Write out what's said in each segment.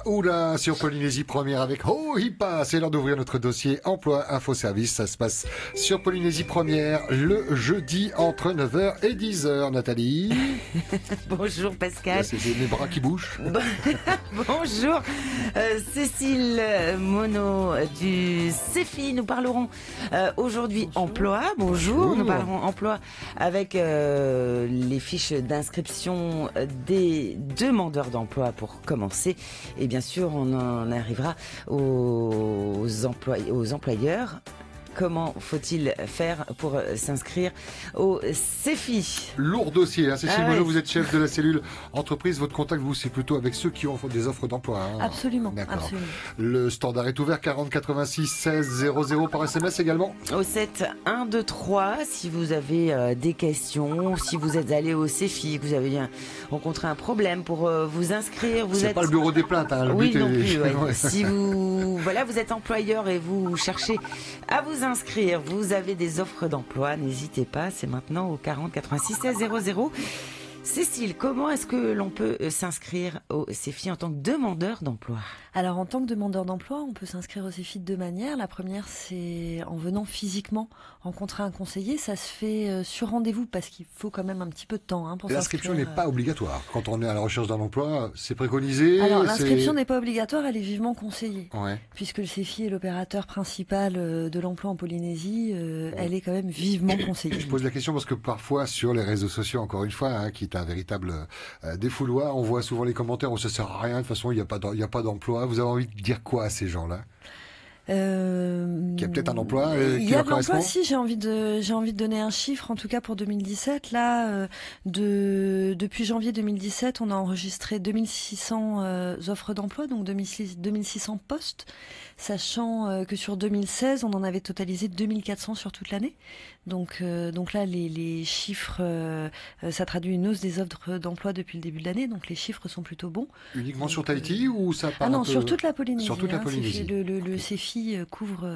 Oula sur Polynésie Première avec Oh Hipa, c'est l'heure d'ouvrir notre dossier emploi info service. Ça se passe sur Polynésie Première le jeudi entre 9h et 10h. Nathalie. Bonjour Pascal. C'est mes bras qui bougent. Bonjour Cécile Monod du CEFI. Nous parlerons aujourd'hui emploi. Bonjour. Nous parlerons emploi avec les fiches d'inscription des demandeurs d'emploi pour commencer. Et bien sûr, on en arrivera aux employeurs. Comment faut-il faire pour s'inscrire au CEFI? Lourd dossier, hein. Cécile Monod, ouais. vous êtes chef de la cellule entreprise. Votre contact, vous, c'est plutôt avec ceux qui ont des offres d'emploi. Hein. Absolument, D'accord. absolument. Le standard est ouvert 40 86 16 00 par SMS également. Au 7 1 2 3, si vous avez des questions, si vous êtes allé au CEFI, que vous avez rencontré un problème pour vous inscrire, vous C'est êtes pas le bureau des plaintes. Hein. Le oui but non est... plus. Ouais. Ouais. Si vous êtes employeur et vous cherchez à vous inscrire, vous avez des offres d'emploi, n'hésitez pas, c'est maintenant au 40 86 16 00. Cécile, comment est-ce que l'on peut s'inscrire au CEFI en tant que demandeur d'emploi? Alors en tant que demandeur d'emploi, on peut s'inscrire au CEFI de deux manières. La première, c'est en venant physiquement rencontrer un conseiller. Ça se fait sur rendez-vous parce qu'il faut quand même un petit peu de temps pour L'inscription s'inscrire. n'est pas obligatoire. Quand on est à la recherche d'un emploi, c'est préconisé. Alors l'inscription n'est pas obligatoire, elle est vivement conseillée. Ouais. Puisque le CEFI est l'opérateur principal de l'emploi en Polynésie, elle est quand même vivement conseillée. Je pose la question parce que parfois sur les réseaux sociaux, encore une fois, qui est un véritable défouloir, on voit souvent les commentaires où ça sert à rien, de toute façon il n'y a pas d'emploi. Vous avez envie de dire quoi à ces gens-là? Qu'il y a peut-être un emploi il qui y a leur de l'emploi, correspond. si j'ai envie de donner un chiffre, en tout cas pour 2017. Là, depuis janvier 2017, on a enregistré 2600 offres d'emploi, donc 2600 postes, sachant que sur 2016, on en avait totalisé 2400 sur toute l'année. Donc là, les chiffres, ça traduit une hausse des offres d'emploi depuis le début de l'année, donc les chiffres sont plutôt bons. Uniquement sur Tahiti ou ça part Ah non, un peu... sur toute la Polynésie. Sur toute la Polynésie. Le CEFI couvre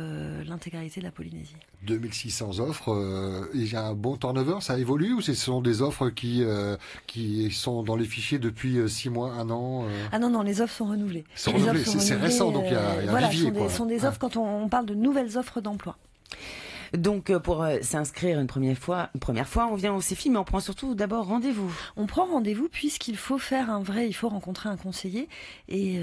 l'intégralité de la Polynésie. 2600 offres, il y a un bon turnover, ça évolue ou ce sont des offres qui sont dans les fichiers depuis 6 mois, 1 an Ah non, les offres sont renouvelées. C'est renouvelé, c'est récent, donc il y a un vivier. Sont des offres quand on parle de nouvelles offres d'emploi. Donc pour s'inscrire une première fois, on vient au CEFI, mais on prend surtout d'abord rendez-vous. On prend rendez-vous puisqu'il faut il faut rencontrer un conseiller et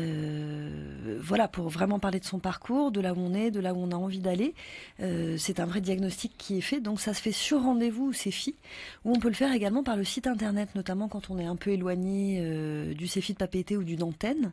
voilà, pour vraiment parler de son parcours, de là où on est, de là où on a envie d'aller. C'est un vrai diagnostic qui est fait, donc ça se fait sur rendez-vous au CEFI, ou on peut le faire également par le site internet, notamment quand on est un peu éloigné du CEFI de Papeete ou du Dantenne.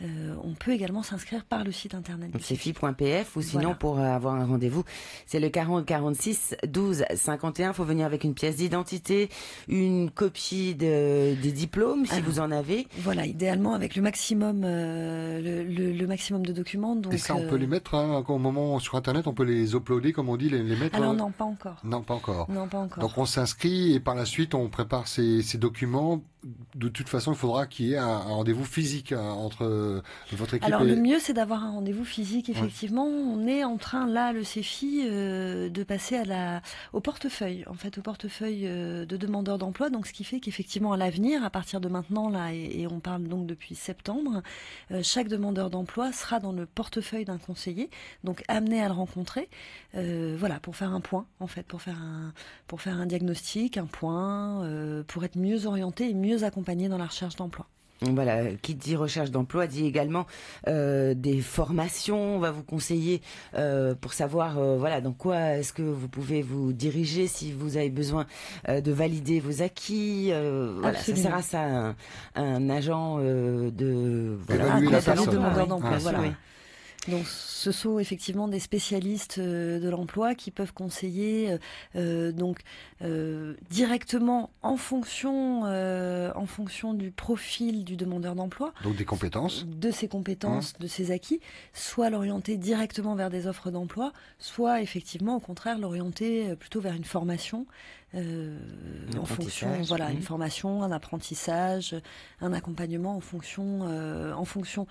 On peut également s'inscrire par le site internet. CEFI.pf ou sinon Voilà. pour avoir un rendez-vous, c'est le 40 46 12 51. Faut venir avec une pièce d'identité, une copie des diplômes si vous en avez. Voilà, idéalement avec le maximum, le maximum de documents. Donc, Et ça, on peut les mettre au moment sur Internet, on peut les uploader, comme on dit, les mettre. Alors non, pas encore. Non, pas encore. Non, pas encore. Donc on s'inscrit et par la suite on prépare ces documents. De toute façon, il faudra qu'il y ait un rendez-vous physique entre votre équipe. Alors et... le mieux, c'est d'avoir un rendez-vous physique. Effectivement, on est en train là, le CEFI, de passer au portefeuille, en fait, au portefeuille de demandeurs d'emploi. Donc ce qui fait qu'effectivement, à l'avenir, à partir de maintenant là, et on parle donc depuis septembre, chaque demandeur d'emploi sera dans le portefeuille d'un conseiller, donc amené à le rencontrer. Voilà, pour faire un point, en fait, pour faire un diagnostic, un point, pour être mieux orienté et mieux accompagné dans la recherche d'emploi. Voilà, qui dit recherche d'emploi dit également des formations. On va vous conseiller pour savoir voilà dans quoi est-ce que vous pouvez vous diriger si vous avez besoin de valider vos acquis. Voilà, ça sert à ça un agent Évaluer la personne. Demandeur d'emploi, voilà. Oui. Donc, ce sont effectivement des spécialistes de l'emploi qui peuvent conseiller directement en fonction du profil du demandeur d'emploi. Donc des compétences. De ses compétences, de ses acquis, soit l'orienter directement vers des offres d'emploi, soit effectivement au contraire l'orienter plutôt vers une formation. En fonction, voilà, une formation, un apprentissage, un accompagnement en fonction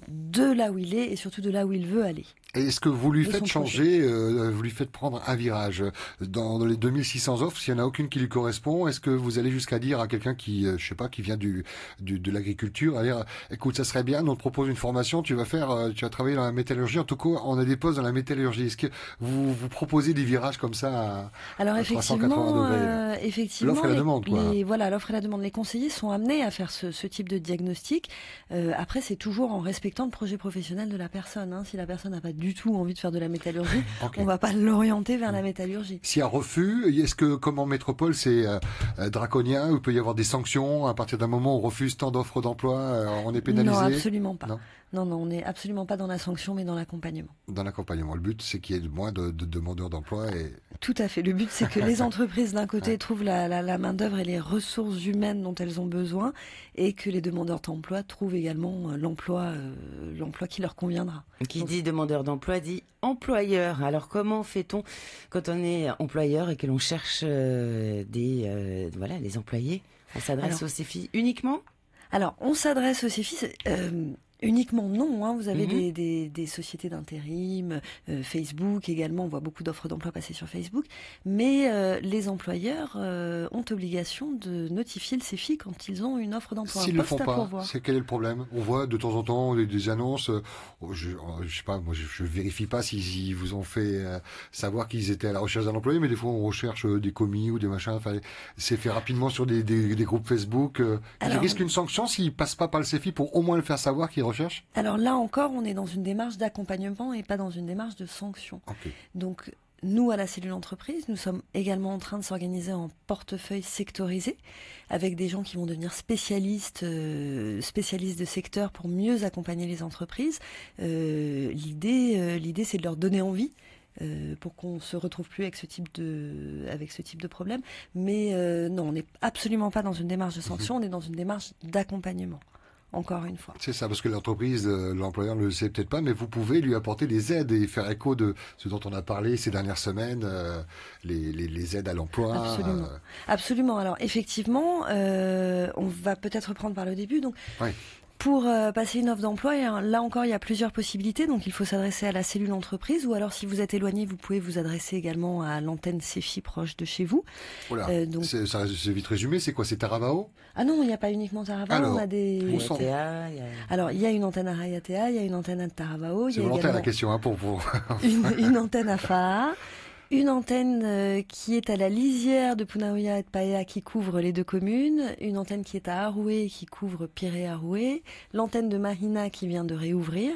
de là où il est et surtout de là où il veut aller. Et est-ce que vous lui faites changer, vous lui faites prendre un virage dans les 2600 offres, s'il n'y en a aucune qui lui correspond, est-ce que vous allez jusqu'à dire à quelqu'un qui, je sais pas, qui vient de l'agriculture, à dire, écoute, ça serait bien, on te propose une formation, tu vas travailler dans la métallurgie, en tout cas, on a des postes dans la métallurgie. Est-ce que vous proposez des virages comme ça Alors à 380 degrés effectivement, l'offre et la demande, quoi. L'offre et la demande. Les conseillers sont amenés à faire ce type de diagnostic. Après, c'est toujours en respectant le projet professionnel de la personne. Hein. Si la personne n'a pas du tout envie de faire de la métallurgie, okay. On va pas l'orienter vers la métallurgie. S'il y a refus, est-ce que, comme en métropole, c'est draconien, il peut y avoir des sanctions à partir d'un moment où on refuse tant d'offres d'emploi, on est pénalisé? Non, absolument pas. Non, on n'est absolument pas dans la sanction, mais dans l'accompagnement. Dans l'accompagnement. Le but, c'est qu'il y ait moins de demandeurs d'emploi. Tout à fait. Le but, c'est que les entreprises, d'un côté, trouvent la main-d'œuvre et les ressources humaines dont elles ont besoin, et que les demandeurs d'emploi trouvent également l'emploi qui leur conviendra. Qui dit demandeur d'emploi dit employeur. Alors, comment fait-on quand on est employeur et que l'on cherche les employés? On s'adresse au CEFI uniquement? Alors, on s'adresse au CEFI. Uniquement non, hein. Vous avez des sociétés d'intérim, Facebook également, on voit beaucoup d'offres d'emploi passer sur Facebook, mais les employeurs ont obligation de notifier le CEFI quand ils ont une offre d'emploi. S'ils ne le font pas, c'est quel est le problème? On voit de temps en temps des annonces, je sais pas, moi je vérifie pas s'ils vous ont fait savoir qu'ils étaient à la recherche d'un employé, mais des fois on recherche des commis ou des machins, enfin c'est fait rapidement sur des groupes Facebook. Il risque une sanction s'ils passent pas par le CEFI pour au moins le faire savoir qu'ils recherche? Alors là encore, on est dans une démarche d'accompagnement et pas dans une démarche de sanction. Okay. Donc, nous, à la cellule entreprise, nous sommes également en train de s'organiser en portefeuille sectorisé avec des gens qui vont devenir spécialistes de secteur pour mieux accompagner les entreprises. L'idée, c'est de leur donner envie. Pour qu'on se retrouve plus avec ce type de problème. Mais non, on n'est absolument pas dans une démarche de sanction, on est dans une démarche d'accompagnement. Encore une fois. C'est ça, parce que l'entreprise, l'employeur ne le sait peut-être pas, mais vous pouvez lui apporter des aides et faire écho de ce dont on a parlé ces dernières semaines, les aides à l'emploi. Absolument. Absolument. Alors effectivement, on va peut-être reprendre par le début. Donc, oui. Pour passer une offre d'emploi, là encore, il y a plusieurs possibilités. Donc, il faut s'adresser à la cellule entreprise, ou alors, si vous êtes éloigné, vous pouvez vous adresser également à l'antenne CEFI proche de chez vous. Voilà. C'est vite résumé. C'est quoi? C'est Taravao? Ah non, il n'y a pas uniquement Taravao. Alors, on a des. Alors, il y a une antenne à Rayatea, il y a une antenne à Taravao. C'est volontaire la question, hein, pour une antenne à Faa. Une antenne qui est à la lisière de Punaoya et de Paea qui couvre les deux communes, une antenne qui est à Aroué qui couvre Pirée-Aroué, l'antenne de Mahina qui vient de réouvrir,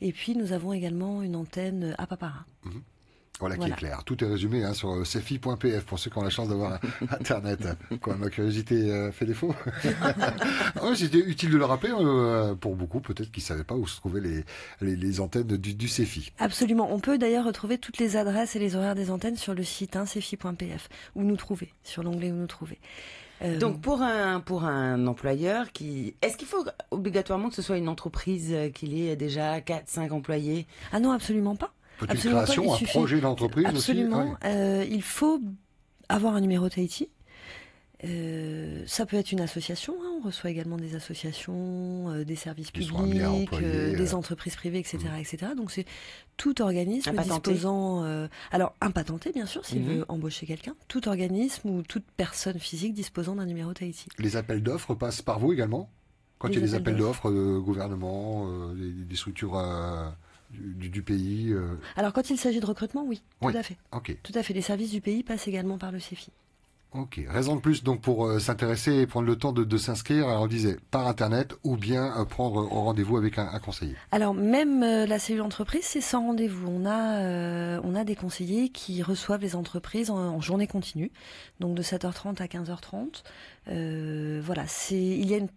et puis nous avons également une antenne à Papara. Voilà qui est clair. Tout est résumé sur cefi.pf pour ceux qui ont la chance d'avoir Internet. Quoi, ma curiosité fait défaut. C'était utile de le rappeler pour beaucoup, peut-être qui ne savaient pas où se trouvaient les antennes du CEFI. Absolument. On peut d'ailleurs retrouver toutes les adresses et les horaires des antennes sur le site cefi.pf, où nous trouver, sur l'onglet où nous trouver. Donc pour un employeur est-ce qu'il faut obligatoirement que ce soit une entreprise qui ait déjà 4-5 employés? Ah non, absolument pas. Petite création, un projet d'entreprise aussi. Absolument. Il faut avoir un numéro Tahiti. Ça peut être une association. Hein. On reçoit également des associations, des services publics, des entreprises privées, etc., etc. Donc c'est tout organisme disposant. Alors impatenté, bien sûr, s'il veut embaucher quelqu'un. Tout organisme ou toute personne physique disposant d'un numéro Tahiti. Les appels d'offres passent par vous également? Quand il y a des appels d'offres, gouvernement, des structures. Du pays. Alors quand il s'agit de recrutement, oui, tout à fait. Okay. Tout à fait. Les services du pays passent également par le CEFI. Ok. Raison de plus donc pour s'intéresser et prendre le temps de s'inscrire. Alors on disait par internet ou bien prendre rendez-vous avec un conseiller. Alors même la cellule entreprise, c'est sans rendez-vous. On a des conseillers qui reçoivent les entreprises en journée continue, donc de 7h30 à 15h30. Voilà, il y a une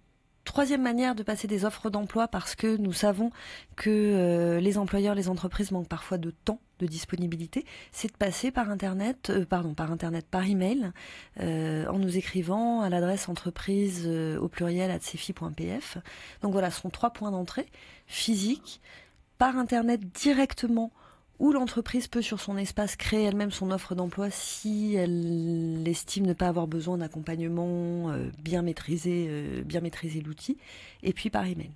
troisième manière de passer des offres d'emploi, parce que nous savons que les employeurs, les entreprises manquent parfois de temps, de disponibilité, c'est de passer par par email, en nous écrivant à l'adresse entreprise au pluriel @cefi.pf. Donc voilà, ce sont 3 points d'entrée physiques, par internet directement, où l'entreprise peut sur son espace créer elle-même son offre d'emploi si elle estime ne pas avoir besoin d'accompagnement, bien maîtriser l'outil, et puis par email.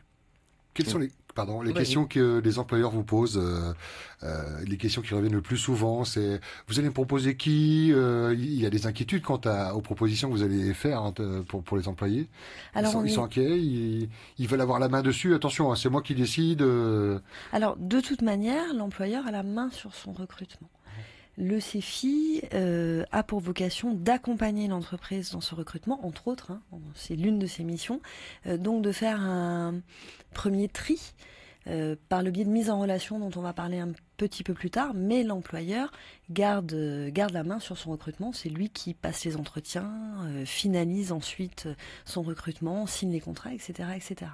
Quels sont les Pardon, les questions que les employeurs vous posent, les questions qui reviennent le plus souvent, c'est vous allez me proposer qui il y a des inquiétudes quant aux propositions que vous allez faire pour les employés. Alors, ils sont inquiets, ils veulent avoir la main dessus. Attention, c'est moi qui décide. Alors, de toute manière, l'employeur a la main sur son recrutement. Le CEFI a pour vocation d'accompagner l'entreprise dans ce recrutement, entre autres, c'est l'une de ses missions, donc de faire un premier tri par le biais de mise en relation dont on va parler un petit peu plus tard, mais l'employeur garde la main sur son recrutement, c'est lui qui passe les entretiens, finalise ensuite son recrutement, signe les contrats, etc. etc.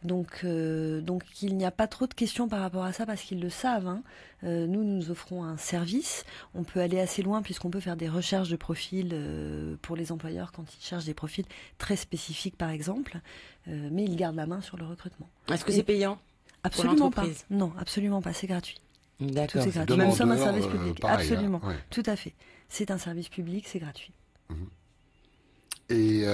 Donc il n'y a pas trop de questions par rapport à ça parce qu'ils le savent. Nous offrons un service, on peut aller assez loin puisqu'on peut faire des recherches de profils pour les employeurs quand ils cherchent des profils très spécifiques par exemple, mais ils gardent la main sur le recrutement. Est-ce que c'est payant? Absolument pas. Non, absolument pas, c'est gratuit. D'accord. Tout est gratuit. Nous sommes un service public. Pareil, absolument. Ouais. Tout à fait. C'est un service public, c'est gratuit. Et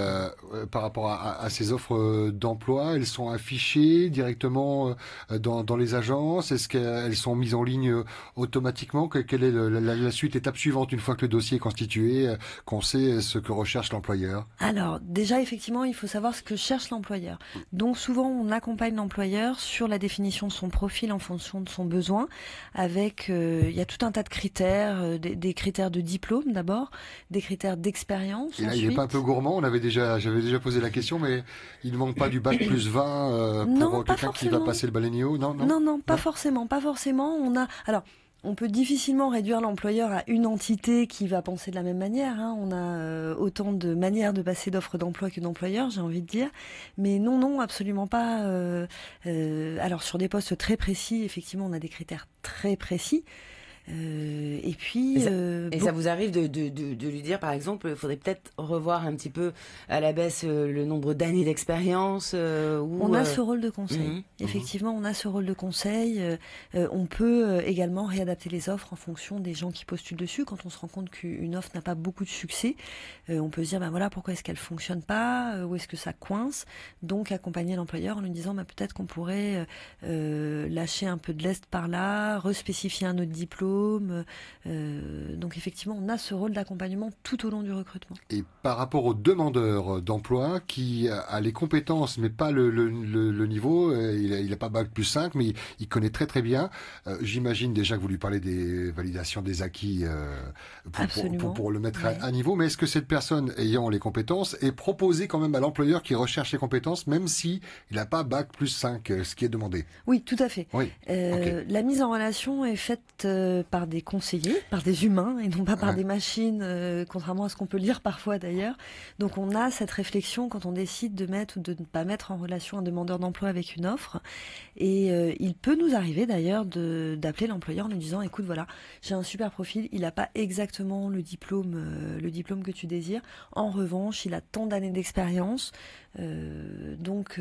par rapport à ces offres d'emploi, elles sont affichées directement dans les agences? Est-ce qu'elles sont mises en ligne automatiquement? Quelle est la suite, étape suivante une fois que le dossier est constitué, qu'on sait ce que recherche l'employeur? Alors déjà, effectivement, il faut savoir ce que cherche l'employeur. Donc souvent, on accompagne l'employeur sur la définition de son profil en fonction de son besoin. Avec, il y a tout un tas de critères, des critères de diplôme d'abord, des critères d'expérience. Et là, ensuite. il n'est pas un peu gourmand? J'avais déjà posé la question, mais il ne manque pas du bac plus 20 pour quelqu'un qui va passer le balénio? Non, pas forcément. On peut difficilement réduire l'employeur à une entité qui va penser de la même manière. On a autant de manières de passer d'offres d'emploi que d'employeurs, j'ai envie de dire. Mais non, absolument pas. Alors sur des postes très précis, effectivement, on a des critères très précis. Et puis, ça vous arrive de lui dire, par exemple, il faudrait peut-être revoir un petit peu à la baisse le nombre d'années d'expérience on a ce rôle de conseil. Effectivement, on a ce rôle de conseil. On peut également réadapter les offres en fonction des gens qui postulent dessus. Quand on se rend compte qu'une offre n'a pas beaucoup de succès, on peut se dire, voilà, pourquoi est-ce qu'elle fonctionne pas, où est-ce que ça coince. Donc, accompagner l'employeur en lui disant, peut-être qu'on pourrait lâcher un peu de lest par là, respécifier un autre diplôme. Donc effectivement, on a ce rôle d'accompagnement tout au long du recrutement. Et par rapport aux demandeurs d'emploi qui a les compétences mais pas le niveau, il n'a pas bac plus 5 mais il connaît très très bien. J'imagine déjà que vous lui parlez des validations des acquis pour le mettre à niveau, mais est-ce que cette personne ayant les compétences est proposée quand même à l'employeur qui recherche les compétences même si il n'a pas bac plus 5, ce qui est demandé? Oui, tout à fait. Oui. La mise en relation est faite par des conseillers, par des humains et non pas par des machines, contrairement à ce qu'on peut lire parfois d'ailleurs. Donc on a cette réflexion quand on décide de mettre ou de ne pas mettre en relation un demandeur d'emploi avec une offre. Et il peut nous arriver d'ailleurs d'appeler l'employeur en lui disant, écoute, voilà, j'ai un super profil, il n'a pas exactement le diplôme que tu désires. En revanche, il a tant d'années d'expérience. Donc,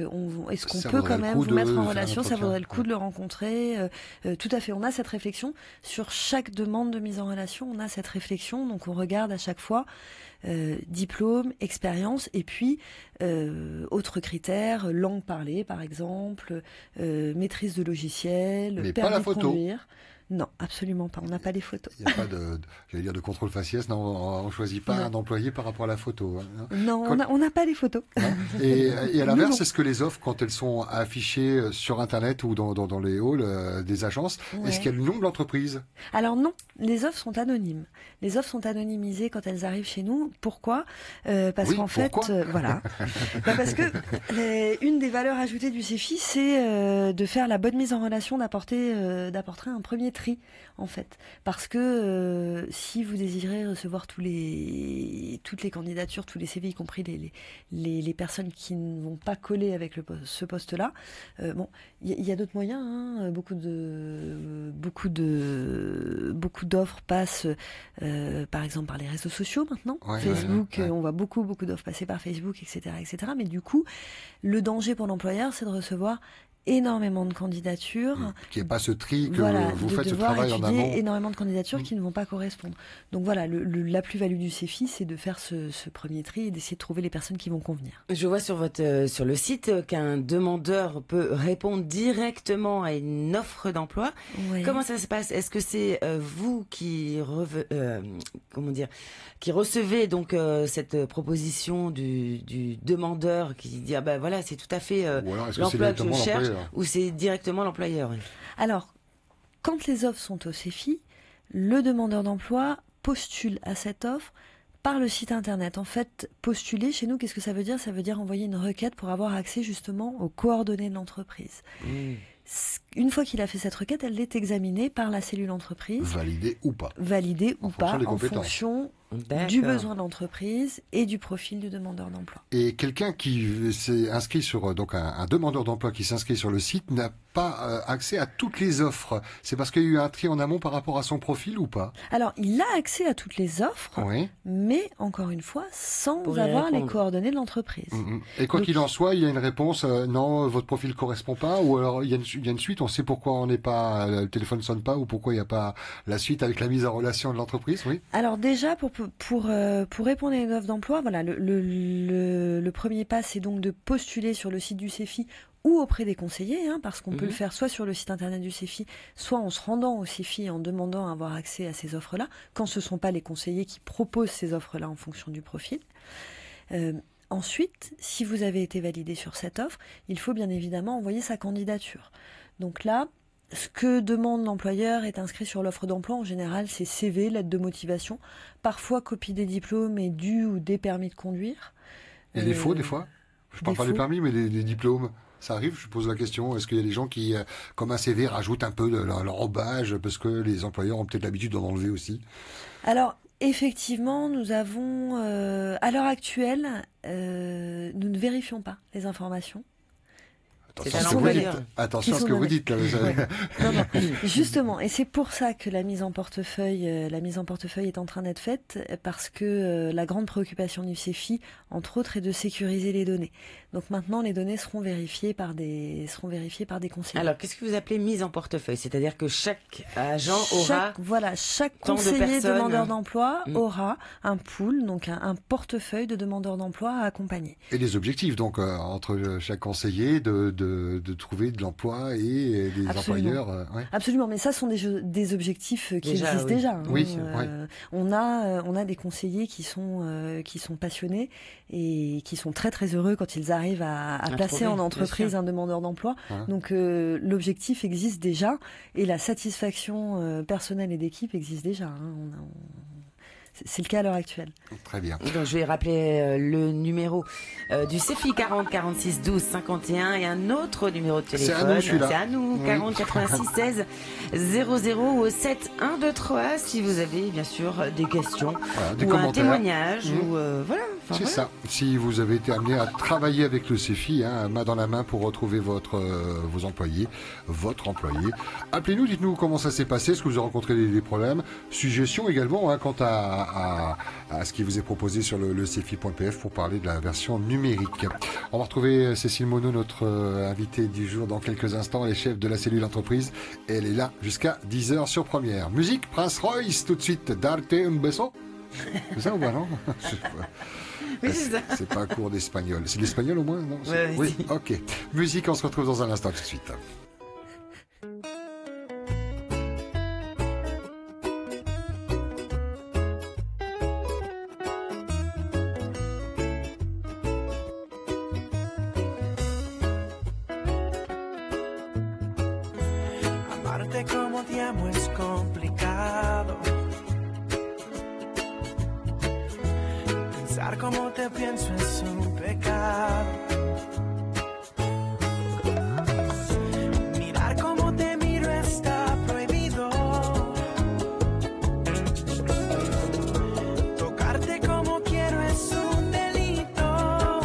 est-ce qu'on peut quand même vous mettre en relation? Ça vaudrait le coup de le rencontrer. Tout à fait. On a cette réflexion sur chaque demande de mise en relation. On a cette réflexion. Donc, on regarde à chaque fois diplôme, expérience, et puis autres critères, langue parlée par exemple, maîtrise de logiciel, mais permis pas la de photo. Conduire. Non, absolument pas. On n'a pas les photos. Il n'y a pas de contrôle faciès. Non, on ne choisit pas un employé par rapport à la photo. Non, on n'a pas les photos. Et à l'inverse, est-ce que les offres, quand elles sont affichées sur Internet ou dans les halls des agences, est-ce qu'il y a le nom de l'entreprise? Alors non, les offres sont anonymes. Les offres sont anonymisées quand elles arrivent chez nous. Pourquoi? Parce qu'en fait, voilà. Parce que une des valeurs ajoutées du CEFI, c'est de faire la bonne mise en relation, d'apporter un premier tri, en fait. Parce que si vous désirez recevoir toutes les candidatures, tous les CV, y compris les personnes qui ne vont pas coller avec ce poste-là, il y a d'autres moyens. Beaucoup d'offres passent, par exemple, par les réseaux sociaux maintenant. Facebook, on voit beaucoup d'offres passer par Facebook, etc., etc. Mais du coup, le danger pour l'employeur, c'est de recevoir énormément de candidatures. Qu'il n'y ait pas ce tri que vous faites ce travail en amont. Énormément de candidatures qui ne vont pas correspondre. Donc voilà, la plus-value du CEFI, c'est de faire ce premier tri et d'essayer de trouver les personnes qui vont convenir. Je vois sur le site qu'un demandeur peut répondre directement à une offre d'emploi. Oui. Comment ça se passe? Est-ce que c'est vous qui recevez donc cette proposition du demandeur qui dit voilà, c'est tout à fait l'emploi que je cherche, ou c'est directement l'employeur? Alors, quand les offres sont au CEFI, le demandeur d'emploi postule à cette offre par le site internet. En fait, postuler chez nous, qu'est-ce que ça veut dire? Ça veut dire envoyer une requête pour avoir accès justement aux coordonnées de l'entreprise. Une fois qu'il a fait cette requête, elle est examinée par la cellule entreprise. Validée ou pas. En fonction du besoin de l'entreprise et du profil du demandeur d'emploi. Et quelqu'un qui s'est inscrit sur, donc un demandeur d'emploi qui s'inscrit sur le site n'a pas accès à toutes les offres. C'est parce qu'il y a eu un tri en amont par rapport à son profil ou pas? Alors, il a accès à toutes les offres, mais encore une fois, sans avoir les coordonnées de l'entreprise. Et quoi qu'il en soit, il y a une réponse, non, votre profil correspond pas, ou alors il y a une suite, on sait pourquoi on n'est pas, le téléphone sonne pas, ou pourquoi il n'y a pas la suite avec la mise en relation de l'entreprise, oui? Alors déjà, pour répondre à une offre d'emploi, voilà, le premier pas, c'est donc de postuler sur le site du CEFI ou auprès des conseillers, parce qu'on peut le faire soit sur le site internet du CEFI, soit en se rendant au CEFI et en demandant à avoir accès à ces offres-là, quand ce ne sont pas les conseillers qui proposent ces offres-là en fonction du profil. Ensuite, si vous avez été validé sur cette offre, il faut bien évidemment envoyer sa candidature. Donc là, ce que demande l'employeur est inscrit sur l'offre d'emploi. En général, c'est CV, lettre de motivation, parfois copie des diplômes et du ou des permis de conduire. Et les faux, des fois? Je parle pas des permis, mais des diplômes. Ça arrive, je pose la question, est-ce qu'il y a des gens qui, comme un CV, rajoutent un peu de l'enrobage parce que les employeurs ont peut-être l'habitude d'en enlever aussi? Alors, effectivement, nous avons, à l'heure actuelle, nous ne vérifions pas les informations. Attention à ce que vous dites. Non. Justement, et c'est pour ça que la mise en portefeuille est en train d'être faite, parce que la grande préoccupation du CEFI, entre autres, est de sécuriser les données. Donc maintenant, les données seront vérifiées par des conseillers. Alors, qu'est-ce que vous appelez mise en portefeuille? C'est-à-dire que chaque agent aura... Chaque conseiller demandeur d'emploi aura un pool, donc un portefeuille de demandeurs d'emploi à accompagner. Et des objectifs, donc, entre chaque conseiller de trouver de l'emploi et des employeurs. Absolument, mais ça sont des objectifs qui existent déjà. On a des conseillers qui sont passionnés et qui sont très très heureux quand ils arrivent à placer en entreprise un demandeur d'emploi. Donc l'objectif existe déjà et la satisfaction personnelle et d'équipe existe déjà. C'est le cas à l'heure actuelle. Très bien. Donc, je vais rappeler le numéro du CEFI 40 46 12 51 et un autre numéro de téléphone. C'est à nous, 40 86 16 00 7 1 2 3 si vous avez bien sûr des questions ou un témoignage ou voilà. C'est ça. Si vous avez été amené à travailler avec le CEFI, main dans la main pour retrouver vos employés, votre employé, appelez-nous, dites-nous comment ça s'est passé, est-ce que vous avez rencontré des problèmes, suggestions également quant à ce qui vous est proposé sur le cefi.pf pour parler de la version numérique. On va retrouver Cécile Monod, notre invitée du jour, dans quelques instants. Elle est chef de la cellule entreprise et elle est là jusqu'à 10h sur Première. Musique, Prince Royce, tout de suite, Darte un beso. C'est ça ou pas, non? Oui, c'est ça. C'est pas un cours d'espagnol. C'est de l'espagnol au moins, non? Oui, ok. Musique, on se retrouve dans un instant tout de suite. Amarte como te amo es complicado. Pensar como te pienso es un pecado. Mirar como te miro está prohibido. Tocarte como quiero es un delito.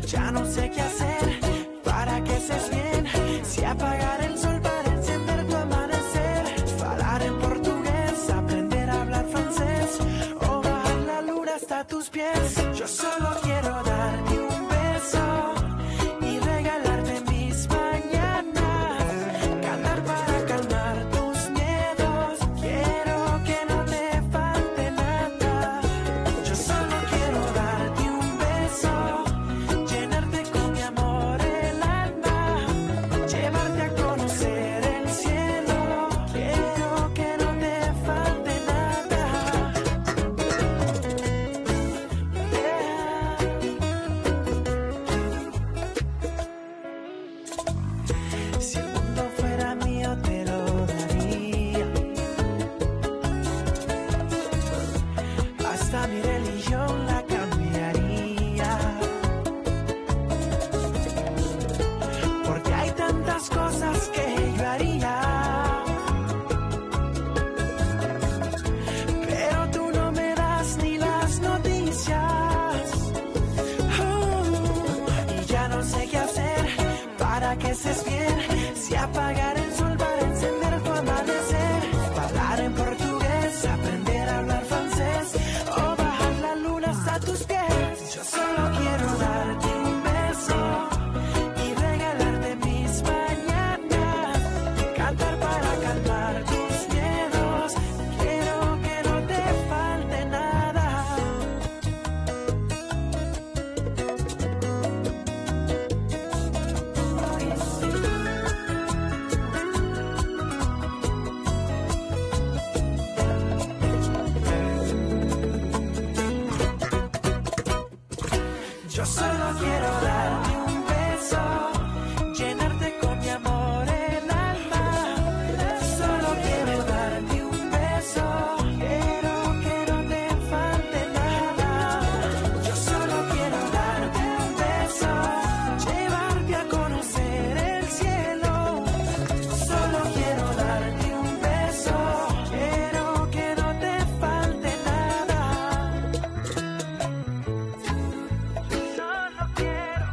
Ya no sé qué hacer para que estés bien. Si apagar el sol para encender tu amanecer. Falar en portugués, aprender a hablar francés. O bajar la luna hasta tus pies. Yo solo quiero dar Si el mundo fuera mío te lo daría. Hasta mi religión la cambiaría. Porque hay tantas cosas que yo haría. Pero tú no me das ni las noticias. Y ya no sé qué hacer para que estés bien. Si apagar el sol para encender tu amanecer. Hablar en portugués, aprender a hablar francés. O bajar la luna hasta tus pies. Yo solo quiero darte un beso y regalarte mis mañanas. Cantar para calmar tus miedos. Quiero que no te falte nada. Yo solo quiero darte un beso, llenarte con mi amor el alma. Solo quiero darte un beso, quiero que no te falte nada. Yo solo quiero darte un beso, llevarte a conocer el cielo. Solo quiero darte un beso, quiero que no te falte nada. Solo quiero,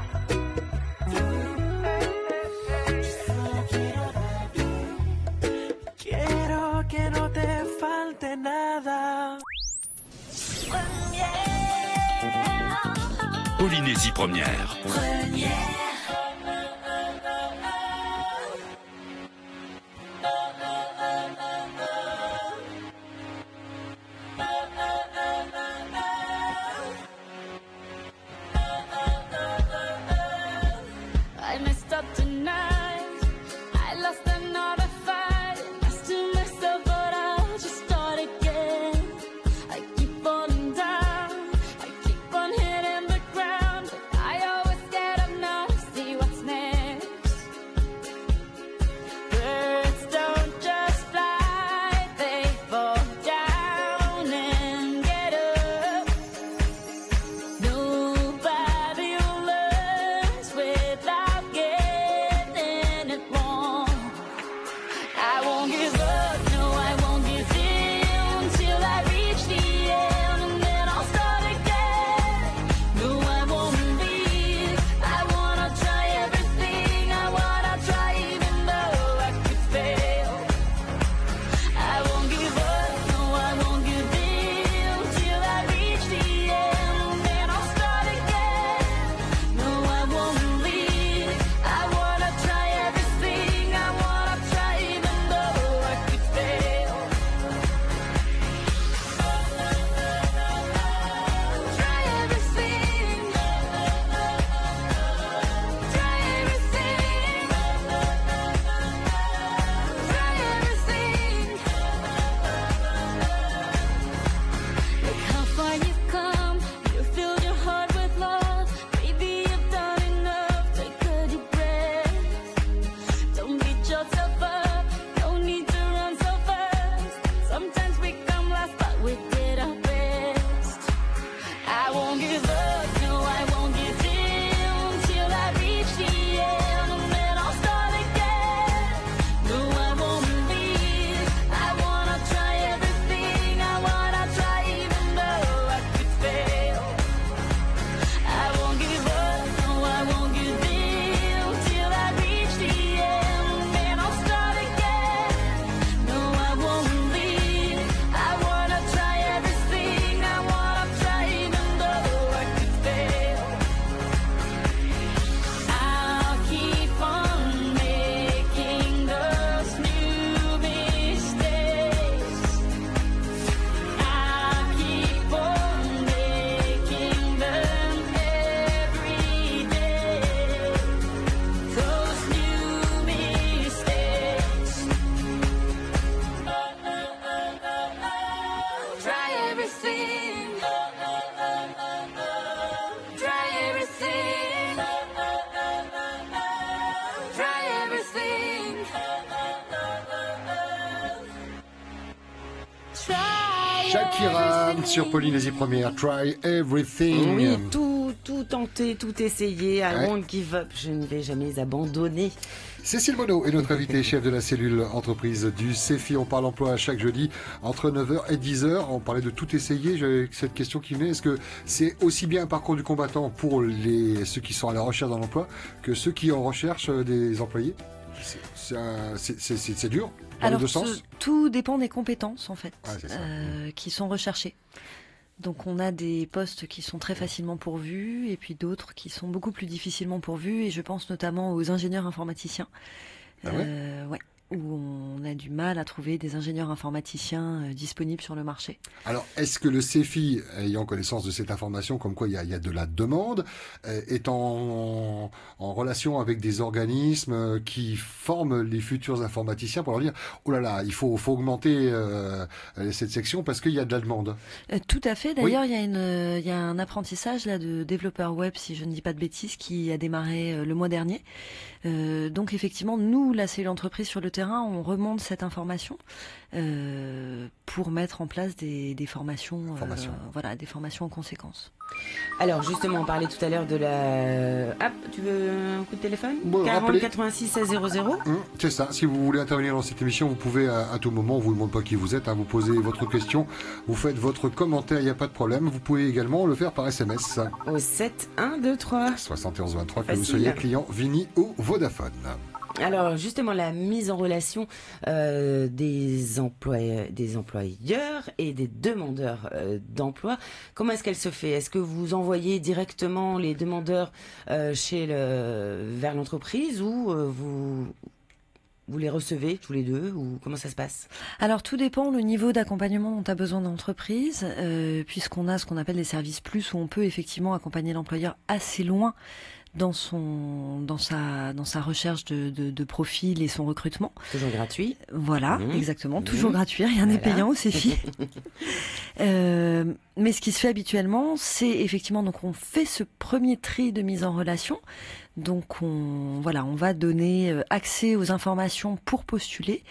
quiero que no te falte nada. Polynésie première. I messed up tonight. I lost another fight. I still myself, but I'll just start again. I keep falling down. I keep on hitting the ground. But I always get up now to see what's next. Birds don't just fly, they fall down and get up. Nobody learns without getting it wrong. Shakira sur Polynésie Première, Try Everything. Oui, tout tenter, tout essayer. I won't give up. Je ne vais jamais abandonner. Cécile Bonneau est notre invitée, chef de la cellule entreprise du CEFI. On parle emploi chaque jeudi entre 9h et 10h. On parlait de tout essayer. J'avais cette question qui venait. Est-ce que c'est aussi bien un parcours du combattant pour ceux qui sont à la recherche d'un emploi que ceux qui en recherchent des employés? C'est dur dans les deux sens. Tout dépend des compétences en fait, Ouais, qui sont recherchées. Donc on a des postes qui sont très facilement pourvus et puis d'autres qui sont beaucoup plus difficilement pourvus, et je pense notamment aux ingénieurs informaticiens. Ouais, où on a du mal à trouver des ingénieurs informaticiens disponibles sur le marché. Alors, est-ce que le CEFI, ayant connaissance de cette information, comme quoi il y a de la demande, est en relation avec des organismes qui forment les futurs informaticiens pour leur dire « Oh là là, il faut augmenter cette section parce qu'il y a de la demande ». Tout à fait. D'ailleurs, il y a un apprentissage là de développeur web, si je ne dis pas de bêtises, qui a démarré le mois dernier. Donc effectivement, nous, la cellule entreprise sur le terrain, on remonte cette information pour mettre en place des formations, voilà, des formations en conséquence. Alors justement, on parlait tout à l'heure de la... Ah, tu veux un coup de téléphone? 40 86 16 00. C'est ça. Si vous voulez intervenir dans cette émission, vous pouvez à tout moment. On vous demande pas qui vous êtes. Vous posez votre question, vous faites votre commentaire. Il n'y a pas de problème. Vous pouvez également le faire par SMS. Au 7 1 2 3 71 23. Que Facile. vous soyez client Vini ou Vodafone. Alors justement, la mise en relation des employeurs et des demandeurs d'emploi, comment est-ce qu'elle se fait? Est-ce que vous envoyez directement les demandeurs vers l'entreprise, ou vous les recevez tous les deux, ou comment ça se passe? Alors tout dépend le niveau d'accompagnement dont a besoin l'entreprise, puisqu'on a ce qu'on appelle des services plus, où on peut effectivement accompagner l'employeur assez loin dans sa recherche de profil et son recrutement. Toujours gratuit. Voilà, exactement. Toujours gratuit, rien n'est payant au CEFI. Mais ce qui se fait habituellement, c'est effectivement, donc on fait ce premier tri de mise en relation. Donc on va donner accès aux informations pour postuler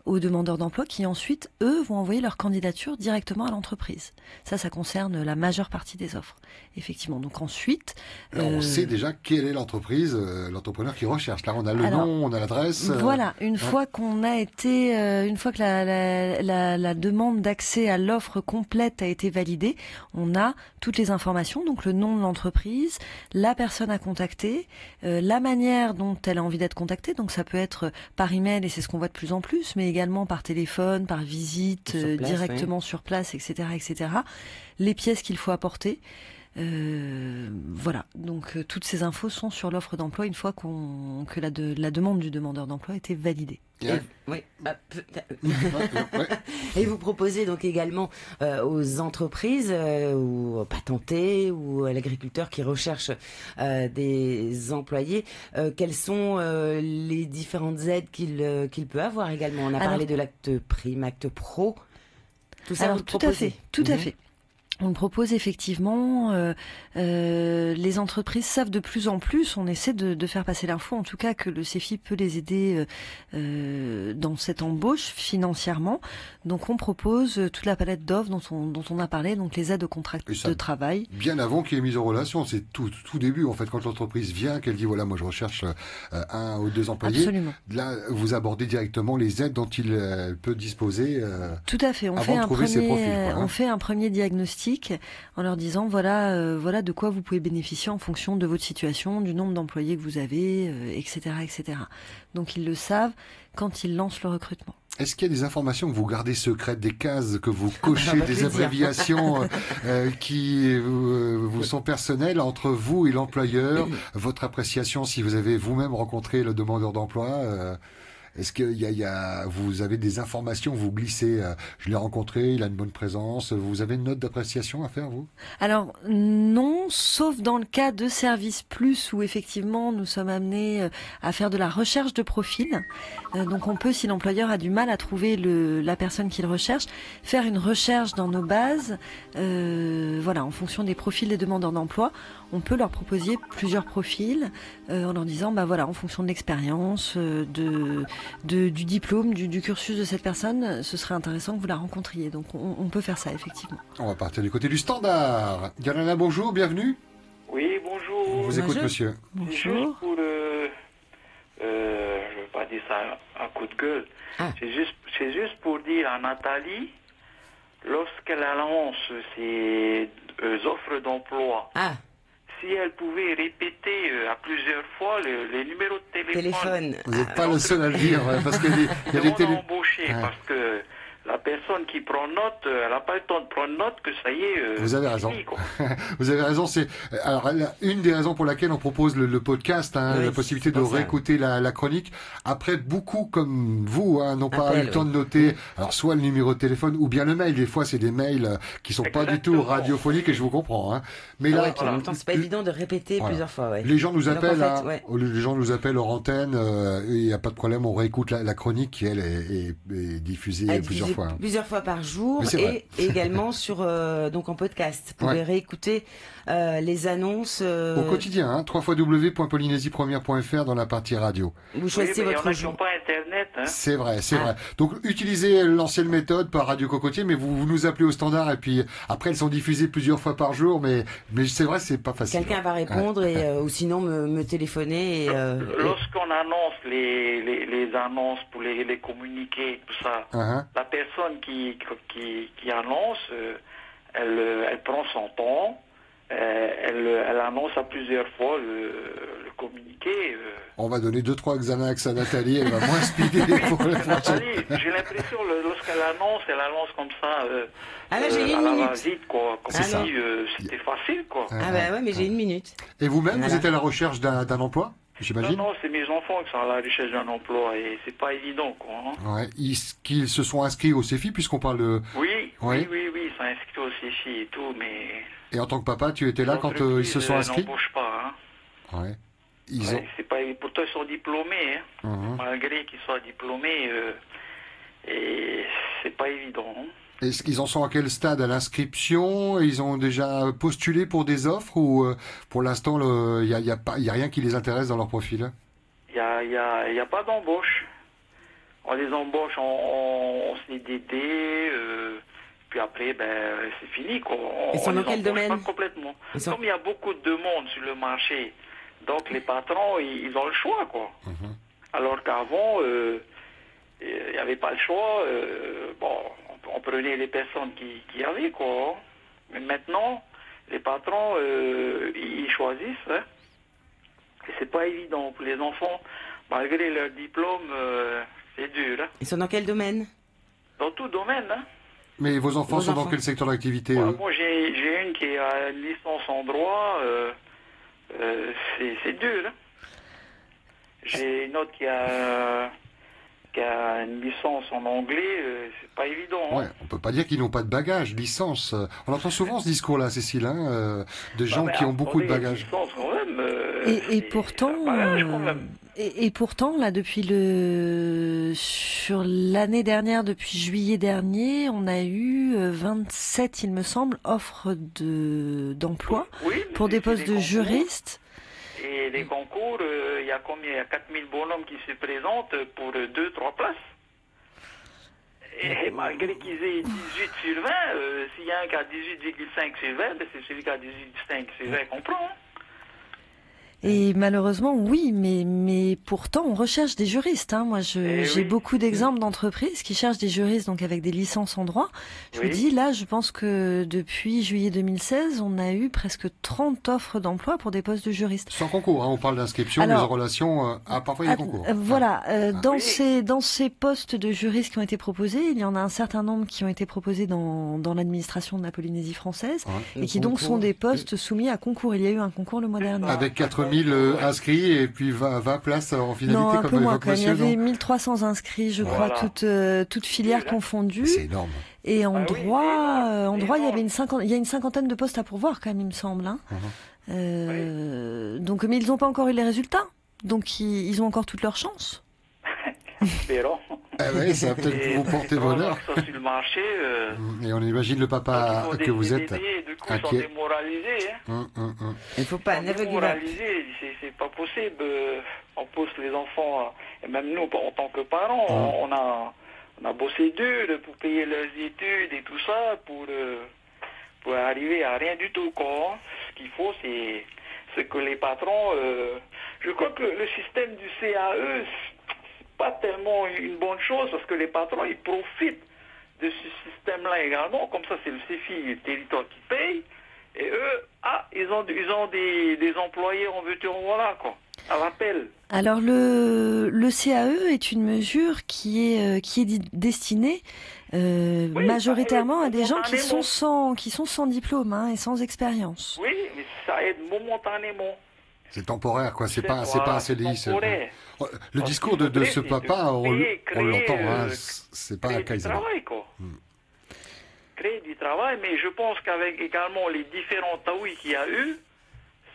aux demandeurs d'emploi, qui ensuite, eux, vont envoyer leur candidature directement à l'entreprise. Ça concerne la majeure partie des offres, effectivement. Donc ensuite... On sait déjà quelle est l'entreprise, l'entrepreneur qui recherche. Là, on a le nom, on a l'adresse. Voilà, une fois qu'on a été... une fois que la demande d'accès à l'offre complète a été validée, on a toutes les informations, donc le nom de l'entreprise, la personne à contacter, la manière dont elle a envie d'être contactée. Donc ça peut être par email, et c'est ce qu'on voit de plus en plus, mais également par téléphone, par visite, directement sur place, etc., etc. Les pièces qu'il faut apporter. Voilà. Donc toutes ces infos sont sur l'offre d'emploi une fois que la demande du demandeur d'emploi a été validée. Et vous proposez donc également aux entreprises ou aux patentés ou à l'agriculteur qui recherche des employés, quelles sont les différentes aides qu'il peut avoir également? On a parlé de l'acte prime, acte pro. Tout ça, vous tout à fait, tout à fait. On propose effectivement, les entreprises savent de plus en plus, on essaie de faire passer l'info, en tout cas que le CEFI peut les aider dans cette embauche financièrement. Donc on propose toute la palette d'offres dont on a parlé, donc les aides au contrat de travail. Bien avant qu'il y ait mise en relation, c'est tout début en fait, quand l'entreprise vient, qu'elle dit voilà, moi je recherche 1 ou 2 employés. Absolument. Là, vous abordez directement les aides dont il peut disposer. Tout à fait, on fait un premier diagnostic en leur disant voilà de quoi vous pouvez bénéficier en fonction de votre situation, du nombre d'employés que vous avez, etc., etc. Donc ils le savent quand ils lancent le recrutement. Est-ce qu'il y a des informations que vous gardez secrètes, des cases que vous cochez, des abréviations qui vous sont personnelles entre vous et l'employeur, votre appréciation si vous avez vous-même rencontré le demandeur d'emploi? Est-ce que vous avez des informations, vous glissez, je l'ai rencontré, il a une bonne présence, vous avez une note d'appréciation à faire, vous? Alors non, sauf dans le cas de Service Plus, où effectivement nous sommes amenés à faire de la recherche de profil. Donc on peut, si l'employeur a du mal à trouver la personne qu'il recherche, faire une recherche dans nos bases, en fonction des profils des demandeurs d'emploi. On peut leur proposer plusieurs profils en leur disant en fonction de l'expérience, du diplôme, du cursus de cette personne, ce serait intéressant que vous la rencontriez. Donc on peut faire ça, effectivement. On va partir du côté du standard. Galana, bonjour, bienvenue. Oui, bonjour. On vous écoute, monsieur. C'est juste Bonjour. pour, je ne veux pas dire ça un coup de gueule. Ah. C'est juste pour dire à Nathalie, lorsqu'elle annonce ses offres d'emploi, Ah, si elle pouvait répéter à plusieurs fois les numéros de téléphone. Vous n'êtes pas le seul à le dire, parce qu'il y a des télé... embauché, Ouais. parce que la personne qui prend note, elle n'a pas le temps de prendre note que ça y est. Vous avez raison. fini, quoi. Vous avez raison. C'est alors une des raisons pour laquelle on propose le podcast, Oui, la possibilité de c'est pour ça. réécouter la chronique. Après, beaucoup comme vous n'ont pas Appel, eu le temps oui. de noter. Alors soit le numéro de téléphone ou bien le mail. Des fois, c'est des mails qui sont pas du tout Exactement. radiophoniques et je vous comprends. Hein. Mais ah là, ouais, puis en même temps, c'est pas évident de répéter Voilà. plusieurs fois. Ouais. les gens nous Donc, en appellent. fait, hein, ouais. les gens nous appellent hors antenne. Il n'y a pas de problème. On réécoute la chronique qui elle est diffusée À plusieurs diffuser fois. plusieurs fois par jour Mais c'est vrai. et également sur donc en podcast. Vous pouvez Ouais. réécouter les annonces. Au quotidien, hein, www.polynésie-première.fr dans la partie radio. Vous choisissez Oui, mais il y en votre a qui jour. n'ont pas Internet. Hein. C'est vrai, c'est Ah. vrai. Donc utilisez l'ancienne méthode par Radio Cocotier, mais vous nous appelez au standard et puis après elles sont diffusées plusieurs fois par jour, mais c'est vrai, c'est pas facile. Quelqu'un va répondre et ou sinon me téléphoner et Lorsqu'on annonce les annonces pour les communiqués, tout ça, Hein, la personne qui annonce, elle prend son temps, elle annonce à plusieurs fois le communiqué. On va donner 2-3 Xanax à Nathalie, elle va moins speeder pour le prochain. Nathalie, j'ai l'impression, lorsqu'elle annonce comme ça, Ah là, j'ai une à la minute. va-vite, quoi. Comme Ah si non. c'était facile, quoi. ah bah ouais, mais j'ai une minute. Et vous-même, Voilà. vous êtes à la recherche d'un emploi, Non, j'imagine? non, c'est mes enfants qui sont à la recherche d'un emploi et c'est pas évident, quoi. Hein. Ouais. Qu'ils se sont inscrits au CEFI, puisqu'on parle de... Oui, Oui. ils sont inscrits au CFI et tout, mais... Et en tant que papa, tu étais là quand ils l'entreprise, se sont inscrits? n'embauche pas, hein. Ouais. Ils Ouais, ont... c'est pas... Pourtant, ils sont diplômés, hein. Mhm. Malgré qu'ils soient diplômés, et c'est pas évident. Hein. Est-ce qu'ils en sont à quel stade? À l'inscription? Ils ont déjà postulé pour des offres ou pour l'instant, il y a rien qui les intéresse dans leur profil? Il y a pas d'embauche. On les embauche en CDD, puis après, c'est fini, quoi. Ils sont On dans les quel embauche domaine? pas complètement. Ils sont- Comme il y a beaucoup de demandes sur le marché, donc les patrons, ils ont le choix, quoi. Mhm. Alors qu'avant, il n'y avait pas le choix. Bon, on prenait les personnes qui avaient, quoi. Mais maintenant, les patrons, ils choisissent. Hein. Et c'est pas évident pour les enfants, malgré leur diplôme, c'est dur. Hein. Ils sont dans quel domaine? Dans tout domaine. Hein. Mais vos enfants Vos sont dans enfants. quel secteur d'activité? Moi, eux j'ai une qui a une licence en droit. C'est dur. Hein. J'ai une autre qui a une licence en anglais. C'est pas évident. Hein. Ouais, on peut pas dire qu'ils n'ont pas de bagages, licence. On entend souvent ce discours-là, Cécile, hein, de gens Bah, qui ont beaucoup de attendez, bagages. licence, quand même, Et c'est pourtant, un bagage, quand même. et pourtant, là, sur l'année dernière, depuis juillet dernier, on a eu 27, il me semble, offres d'emploi Oui, mais pour des c'est postes de concours. juristes. Et les concours, il y a combien? Il y a 4000 bonhommes qui se présentent pour 2-3 places. Et malgré qu'ils aient 18 sur 20, s'il y a un qui a 18,5 sur 20, c'est celui qui a 18,5 sur 20 qu'on prend. Et malheureusement, oui, mais pourtant, on recherche des juristes. Hein. Moi, j'ai oui. beaucoup d'exemples d'entreprises qui cherchent des juristes donc avec des licences en droit. Je Oui. vous dis, là, je pense que depuis juillet 2016, on a eu presque 30 offres d'emploi pour des postes de juristes. Sans concours, hein, on parle d'inscription, Alors, mise en relation. Parfois il y a concours. Voilà, dans Oui. ces postes de juristes qui ont été proposés, il y en a un certain nombre qui ont été proposés dans l'administration de la Polynésie française Ouais. et qui donc sont des postes soumis à concours. Il y a eu un concours le mois dernier. Avec 4000 inscrits et puis 20 places en finalité, Non, un peu comme moins évoque quand même. Il y monsieur, avait non 1300 inscrits, je crois, Voilà. toutes filières C'est confondues. C'est énorme. Et en Ah oui, droit, énorme, il y avait énorme. il y a une cinquantaine de postes à pourvoir quand même, il me semble. Hein. Mhm. Donc, mais ils n'ont pas encore eu les résultats. Donc, ils ont encore toutes leurs chances. Espérons. Ah ouais, ça va peut-être vous porter bonheur. Ça sur le marché. Et on imagine le papa donc, ils font que vous des êtes. CDD, du coup, ils sont inquiet. démoralisés. Hein. Il faut pas, Ils sont never give up. démoralisés, c'est pas possible. On pousse les enfants Et même nous, en tant que parents, on a bossé dur pour payer leurs études et tout ça pour arriver à rien du tout, quoi. Ce qu'il faut, c'est que les patrons... je crois que le système du CAE, c'est pas tellement une bonne chose parce que les patrons, ils profitent de ce système-là également. Comme ça, c'est le CEFI, le territoire qui paye. Et eux, ils ont des employés en veux-tu en voilà, quoi, à l'appel. Alors le CAE est une mesure qui est destinée majoritairement à des gens qui sont sans diplôme et sans expérience. Oui, mais ça aide momentanément. C'est temporaire, quoi. C'est pas un CDI. Temporaire. Le discours de ce papa, on l'entend. C'est pas un Kaiser. Travail, quoi. Créer du travail, mais je pense qu'avec également les différents taouis qu'il y a eu,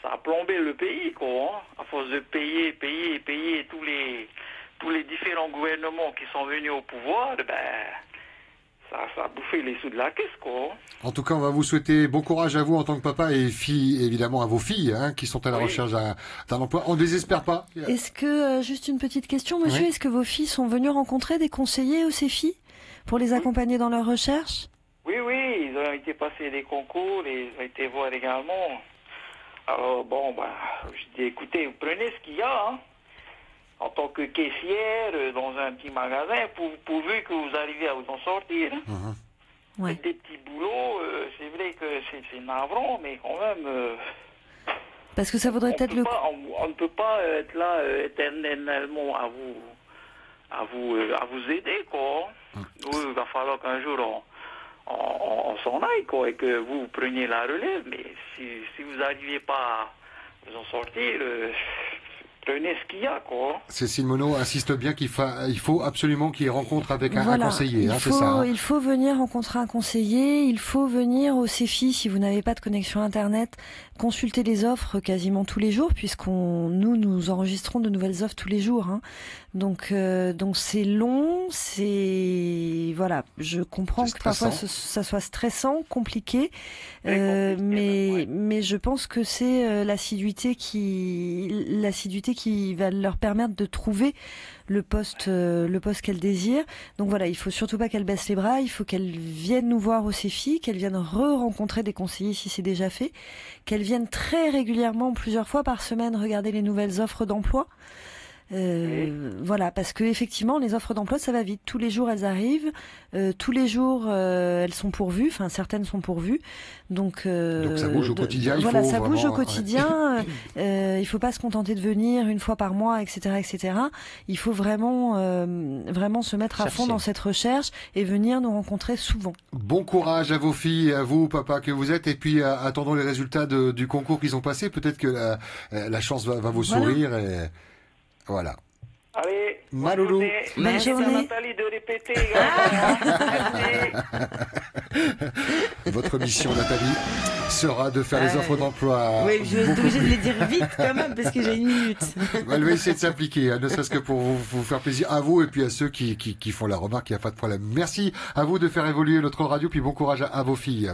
ça a plombé le pays, quoi. À force de payer tous les différents gouvernements qui sont venus au pouvoir, ça a bouffé les sous de la caisse, quoi. En tout cas, on va vous souhaiter bon courage à vous en tant que papa et évidemment à vos filles qui sont à la recherche d'un emploi. On ne désespère pas. Est-ce que, juste une petite question, monsieur, est-ce que vos filles sont venues rencontrer des conseillers au CEFI pour les accompagner dans leur recherche? Oui, ils ont été passer des concours, ils ont été voir également. Alors, je dis, écoutez, vous prenez ce qu'il y a, en tant que caissière dans un petit magasin, pourvu que vous arrivez à vous en sortir. Ouais. Des petits boulots, c'est vrai que c'est navrant, mais quand même... Parce que ça vaudrait peut-être on ne peut pas être là éternellement à vous aider, quoi. Nous, il va falloir qu'un jour on s'en aille, quoi, et que vous preniez la relève. Mais si vous n'arrivez pas à vous en sortir, prenez ce qu'il y a, quoi. Cécile Monod insiste bien il faut absolument qu'il y ait rencontre avec un conseiller, c'est ça. Il faut venir rencontrer un conseiller, il faut venir au CEFI si vous n'avez pas de connexion Internet, consulter les offres quasiment tous les jours, nous enregistrons de nouvelles offres tous les jours. Donc c'est long, je comprends que parfois ça soit stressant, compliqué, mais je pense que c'est l'assiduité qui va leur permettre de trouver le poste qu'elles désirent. Donc voilà, il faut surtout pas qu'elles baissent les bras, il faut qu'elles viennent nous voir au CEFI, qu'elles viennent rencontrer des conseillers si c'est déjà fait, qu'elles viennent très régulièrement, plusieurs fois par semaine, regarder les nouvelles offres d'emploi. Voilà, parce que effectivement, les offres d'emploi, ça va vite. Tous les jours, elles arrivent. Tous les jours, elles sont pourvues. Enfin, certaines sont pourvues. Donc ça bouge au quotidien. Ça bouge au quotidien. Il faut pas se contenter de venir une fois par mois, etc., etc. Il faut vraiment se mettre à fond dans cette recherche et venir nous rencontrer souvent. Bon courage à vos filles, et à vous, papa, que vous êtes. Et puis, attendons les résultats du concours qu'ils ont passé. Peut-être que la chance va vous sourire. Et... Voilà. Allez, Maloulou. Merci à Nathalie de répéter. Votre mission, Nathalie, sera de faire les offres d'emploi. Oui, je vais être obligée de les dire vite quand même parce que j'ai une minute. Elle va essayer de s'impliquer, ne serait-ce que pour vous faire plaisir à vous et puis à ceux qui font la remarque, il n'y a pas de problème. Merci à vous de faire évoluer notre radio, puis bon courage à vos filles.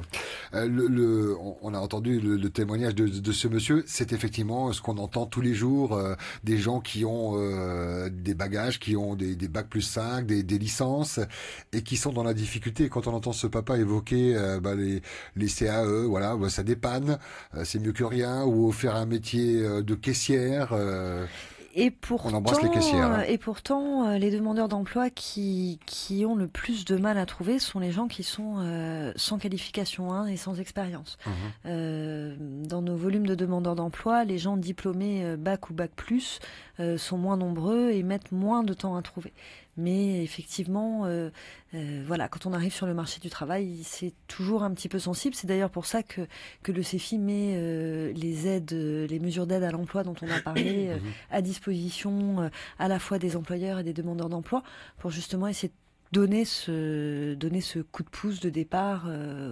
On a entendu le témoignage de ce monsieur, c'est effectivement ce qu'on entend tous les jours, des gens qui ont des bagages, qui ont des bacs plus 5, des licences, et qui sont dans la difficulté. Quand on entend ce papa évoquer les CAE, voilà, ça dépanne, c'est mieux que rien, ou faire un métier de caissière. Et pourtant, on embrasse les caissières. Et pourtant, les demandeurs d'emploi qui ont le plus de mal à trouver sont les gens qui sont sans qualification et sans expérience. Dans nos volumes de demandeurs d'emploi, les gens diplômés bac ou bac plus sont moins nombreux et mettent moins de temps à trouver. Mais effectivement, quand on arrive sur le marché du travail, c'est toujours un petit peu sensible. C'est d'ailleurs pour ça que le CEFI met les mesures d'aide à l'emploi dont on a parlé à disposition à la fois des employeurs et des demandeurs d'emploi pour justement essayer de donner ce coup de pouce de départ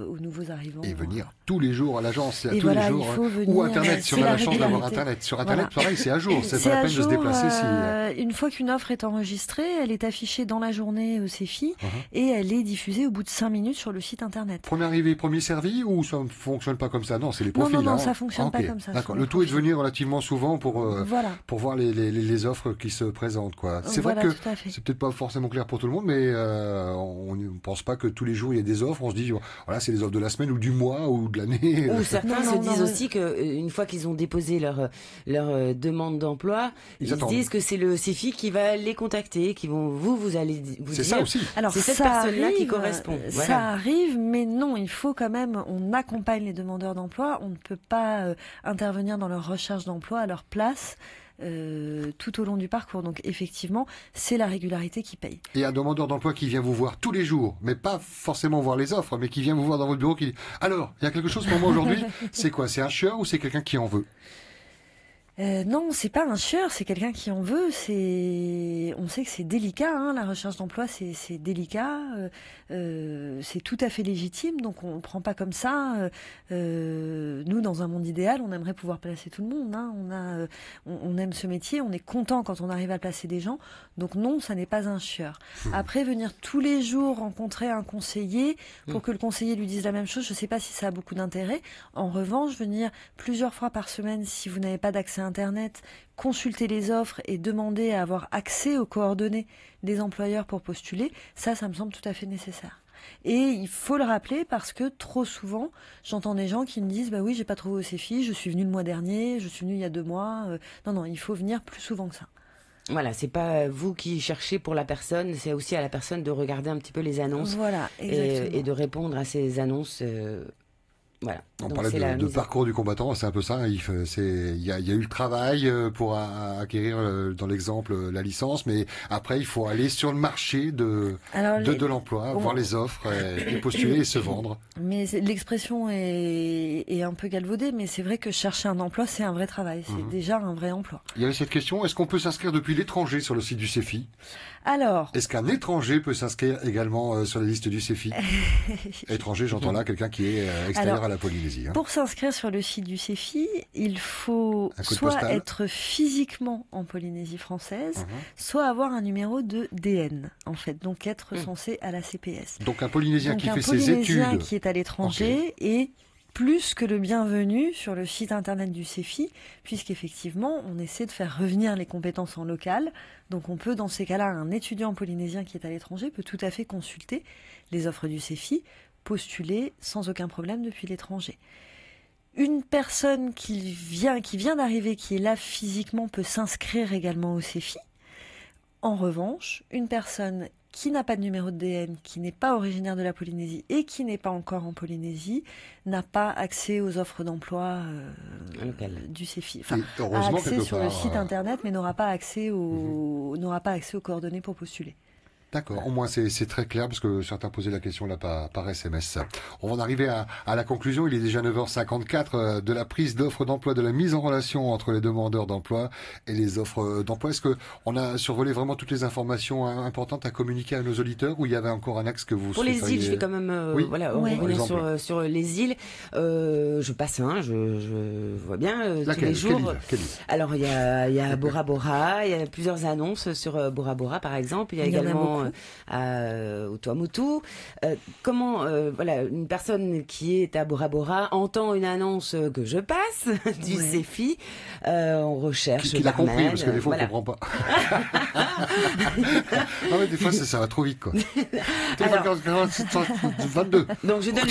aux nouveaux arrivants. Et venir tous les jours à l'agence, c'est à Et tous voilà, les il jours. faut venir, Ou Internet, si on c'est a la la chance d'avoir régularité. Internet. Sur Internet, Voilà. pareil, c'est à jour. C'est C'est pas la à peine de se jour, déplacer si... une fois qu'une offre est enregistrée, elle est affichée dans la journée au CEFI Uh-huh. et elle est diffusée au bout de 5 minutes sur le site internet. Premier arrivé, premier servi, ou ça ne fonctionne pas comme ça? Non, c'est les Non, profils. non, hein. ça fonctionne pas Ok, comme ça, D'accord. sur Le les tout est de profils. venir relativement souvent Voilà. pour voir les offres qui se présentent, quoi. C'est Voilà, vrai que tout à fait. c'est peut-être pas forcément clair pour tout le monde, mais on ne pense pas que tous les jours il y a des offres. On se dit, voilà, c'est les offres de la semaine ou du mois ou de l'année. Ou certains Non, se non, disent non, aussi que une fois qu'ils ont déposé leur demande d'emploi, Ils ils se attendent. disent que c'est le CEFI qui va les contacter, qui vont vous allez vous C'est dire. ça aussi. Alors, C'est cette ça personne-là qui arrive, correspond. Ça Voilà. arrive, mais non, il faut quand même, on accompagne les demandeurs d'emploi, on ne peut pas intervenir dans leur recherche d'emploi à leur place tout au long du parcours. Donc effectivement, c'est la régularité qui paye. Et un demandeur d'emploi qui vient vous voir tous les jours, mais pas forcément voir les offres, mais qui vient vous voir dans votre bureau, qui dit, alors, il y a quelque chose pour moi aujourd'hui, c'est quoi? C'est un chieur ou c'est quelqu'un qui en veut? Non, c'est pas un chieur, c'est quelqu'un qui en veut. On sait que c'est délicat, hein, la recherche d'emploi, c'est délicat, c'est tout à fait légitime, donc on ne prend pas comme ça. Nous, dans un monde idéal, on aimerait pouvoir placer tout le monde. Hein. On aime ce métier, on est content quand on arrive à placer des gens. Donc non, ça n'est pas un chieur. Après, venir tous les jours rencontrer un conseiller pour que le conseiller lui dise la même chose, je ne sais pas si ça a beaucoup d'intérêt. En revanche, venir plusieurs fois par semaine, si vous n'avez pas d'accès à Internet, consulter les offres et demander à avoir accès aux coordonnées des employeurs pour postuler, ça me semble tout à fait nécessaire. Et il faut le rappeler parce que trop souvent, j'entends des gens qui me disent « Bah oui, j'ai pas trouvé au CEFI, je suis venu le mois dernier, je suis venu il y a 2 mois. » Non, il faut venir plus souvent que ça. Voilà, c'est pas vous qui cherchez pour la personne, c'est aussi à la personne de regarder un petit peu les annonces Voilà, exactement. et de répondre à ces annonces. Voilà. On Donc, parlait c'est la de mise- parcours du combattant, c'est un peu ça. Il y a eu le travail pour acquérir, dans l'exemple, la licence, mais après, il faut aller sur le marché de l'emploi, Bon. voir les offres, et postuler et se vendre. Mais l'expression est un peu galvaudée, mais c'est vrai que chercher un emploi, c'est un vrai travail. C'est déjà un vrai emploi. Il y avait cette question, est-ce qu'on peut s'inscrire depuis l'étranger sur le site du CEFI? Alors, Est-ce qu'un étranger peut s'inscrire également sur la liste du CEFI? Étranger, j'entends là quelqu'un qui est extérieur Alors, à la Polynésie. Hein. pour s'inscrire sur le site du CEFI, il faut Un code soit postal. être physiquement en Polynésie française, Mhm. soit avoir un numéro de DN, en fait, donc être recensé à la CPS. Donc un Polynésien Donc qui un fait ses Polynésien études. qui est à l'étranger est plus que le bienvenu sur le site internet du CEFI, puisqu'effectivement, on essaie de faire revenir les compétences en local. Donc on peut, dans ces cas-là, un étudiant polynésien qui est à l'étranger peut tout à fait consulter les offres du CEFI, postuler sans aucun problème depuis l'étranger. Une personne qui vient d'arriver, qui est là physiquement, peut s'inscrire également au CEFI. En revanche, une personne qui n'a pas de numéro de DN, qui n'est pas originaire de la Polynésie et qui n'est pas encore en Polynésie, n'a pas accès aux offres d'emploi Local. du CEFI. Et Enfin, a heureusement, accès quelque sur le part, site internet, mais n'aura pas accès aux coordonnées pour postuler. D'accord, au moins c'est très clair parce que certains posaient la question là par SMS. On va en arriver à la conclusion, il est déjà 9h54 de la prise d'offres d'emploi, de la mise en relation entre les demandeurs d'emploi et les offres d'emploi. Est-ce que on a survolé vraiment toutes les informations importantes à communiquer à nos auditeurs ou il y avait encore un axe que vous Pour les souhaiteriez- îles, je vais quand même Oui. revenir Par exemple. sur les îles. Je passe, je vois bien tous Laquelle les jours. Quelle île Alors il y a Bora Bora, il y a plusieurs annonces sur Bora Bora par exemple. Il y a Il y en a également beaucoup. au Tuamotu. Comment une personne qui est à Bora Bora entend une annonce que je passe du Ouais. CEFI, on recherche qui l'a compris barman, parce que des fois voilà. on comprend pas. Ah ouais, des fois ça va trop vite quoi. Alors- 22. Donc je donne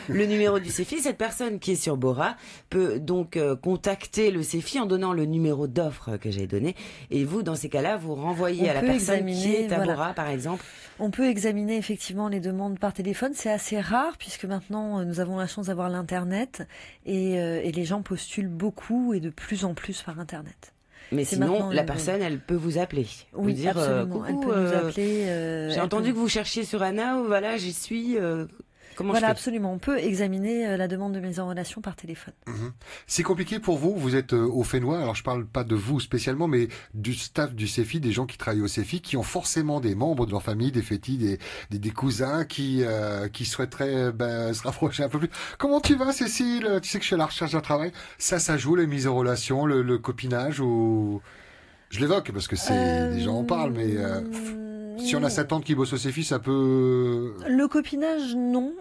le numéro du CEFI. Cette personne qui est sur Bora peut donc contacter le CEFI en donnant le numéro d'offre que j'ai donné. Et vous, dans ces cas-là, vous renvoyez On à la peut personne qui examiner, est à voilà. Bora, par exemple. On peut examiner effectivement les demandes par téléphone. C'est assez rare puisque maintenant nous avons la chance d'avoir l'Internet et les gens postulent beaucoup et de plus en plus par Internet. Mais C'est sinon, maintenant la le- personne, elle peut vous appeler. Vous Oui, dire, absolument. Elle coucou, peut nous appeler. j'ai elle entendu peut- que vous cherchiez sur Anna, voilà, j'y suis. Comment Voilà, je fais absolument. On peut examiner la demande de mise en relation par téléphone. C'est compliqué pour vous, vous êtes au Fénois, alors je parle pas de vous spécialement, mais du staff du CEFI, des gens qui travaillent au CEFI, qui ont forcément des membres de leur famille, des fétis, des cousins qui souhaiteraient se rapprocher un peu plus. Comment tu vas, Cécile? Tu sais que je suis à la recherche d'un travail. Ça joue, les mises en relation, le copinage ou... Je l'évoque parce que les gens en parlent, mais si on a sa tante qui bosse au CEFI, ça peut... Le copinage, non,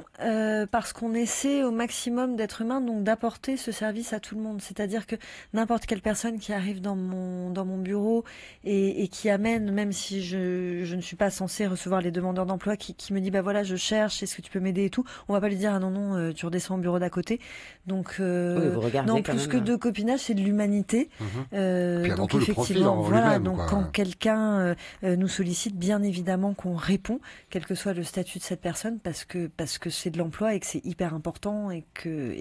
parce qu'on essaie au maximum d'être humain, donc d'apporter ce service à tout le monde. C'est-à-dire que n'importe quelle personne qui arrive dans mon bureau et qui amène, même si je ne suis pas censée recevoir les demandeurs d'emploi, qui me dit, bah voilà, je cherche, est-ce que tu peux m'aider et tout, on va pas lui dire, ah non, tu redescends au bureau d'à côté. Donc, Oui, vous regardez non, quand plus même, que de copinage, c'est de l'humanité. Puis avant Donc tout, le profil effectivement, en voilà, lui-même, donc quoi. quand quelqu'un nous sollicite, bien évidemment qu'on répond, quel que soit le statut de cette personne, parce que c'est de l'emploi et que c'est hyper important et que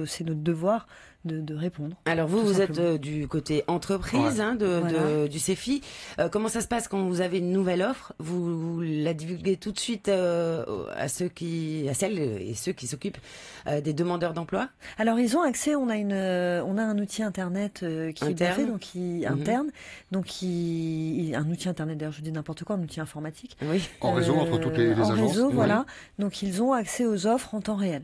c'est notre devoir de répondre. Alors vous, tout vous êtes simplement. du côté entreprise Voilà. du CEFI. Comment ça se passe quand vous avez une nouvelle offre? Vous la divulguez tout de suite à celles et ceux qui s'occupent des demandeurs d'emploi? Alors ils ont accès, on a un outil internet qui est bien Interne. fait, donc interne, donc un outil internet, d'ailleurs je dis n'importe quoi, un outil informatique. Oui. En réseau, entre toutes les en agences. réseau, Oui. voilà. Donc ils ont accès aux offres en temps réel.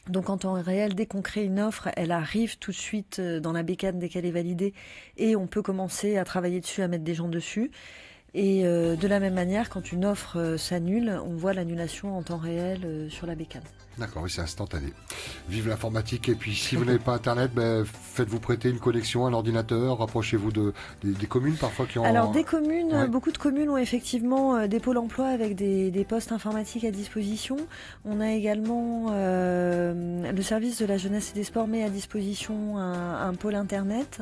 Donc en temps réel, dès qu'on crée une offre, elle arrive tout de suite dans la bécane dès qu'elle est validée et on peut commencer à travailler dessus, à mettre des gens dessus. Et de la même manière, quand une offre s'annule, on voit l'annulation en temps réel sur la bécane. D'accord, oui, c'est instantané. Vive l'informatique. Et puis, si vous n'avez pas Internet, faites-vous prêter une connexion, un ordinateur. Rapprochez-vous des communes parfois qui ont... Alors des communes, Ouais. beaucoup de communes ont effectivement des pôles emploi avec des postes informatiques à disposition. On a également le service de la jeunesse et des sports met à disposition un pôle internet.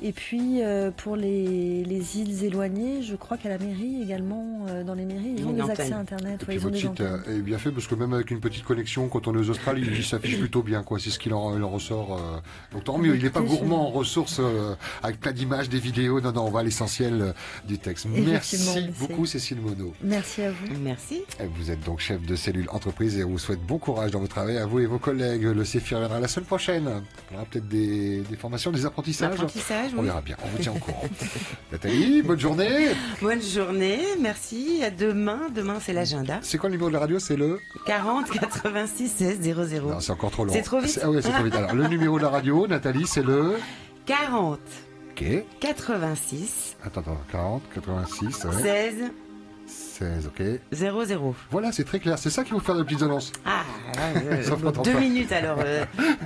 Et puis pour les îles éloignées, je crois qu'à la mairie également, dans les mairies, ils ont Une des antenne. accès à internet. Et Ouais, puis ils ont votre des site antennes. est bien fait parce que même avec une petite connexion, quand on est aux Australies, il s'affiche plutôt bien, quoi. C'est ce qu'il en ressort. Donc tant mieux. Il n'est pas Écoutez, gourmand en ressources avec plein d'images, des vidéos. Non, on va à l'essentiel du texte. Effectivement, Merci c'est- beaucoup, Cécile Monod. Merci à vous. Merci. Vous êtes donc chef de cellule entreprise et on vous souhaite bon courage dans votre travail à vous et vos collègues. Le CEFI reviendra la semaine prochaine. On aura peut-être des formations, des apprentissages. L'apprentissage, On oui. verra bien. On vous tient au courant. Nathalie, bonne journée. Bonne journée, merci. À demain. Demain, c'est l'agenda. C'est quoi le numéro de la radio? C'est le... 40 86 16 00. Non, c'est encore trop long. C'est trop vite. Ah ouais, c'est trop vite. Alors, le numéro de la radio, Nathalie, c'est le... 40 Ok. 86 Attends, 40, 86, ouais. 16 16, ok. 00. Voilà, c'est très clair. C'est ça qu'il faut faire de petites annonces. Ah, Ça prend ton 2 temps. minutes alors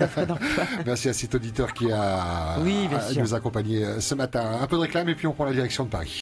d'offre d'emploi. Merci à cet auditeur qui a Oui, bien sûr. nous accompagné ce matin. Un peu de réclame et puis on prend la direction de Paris.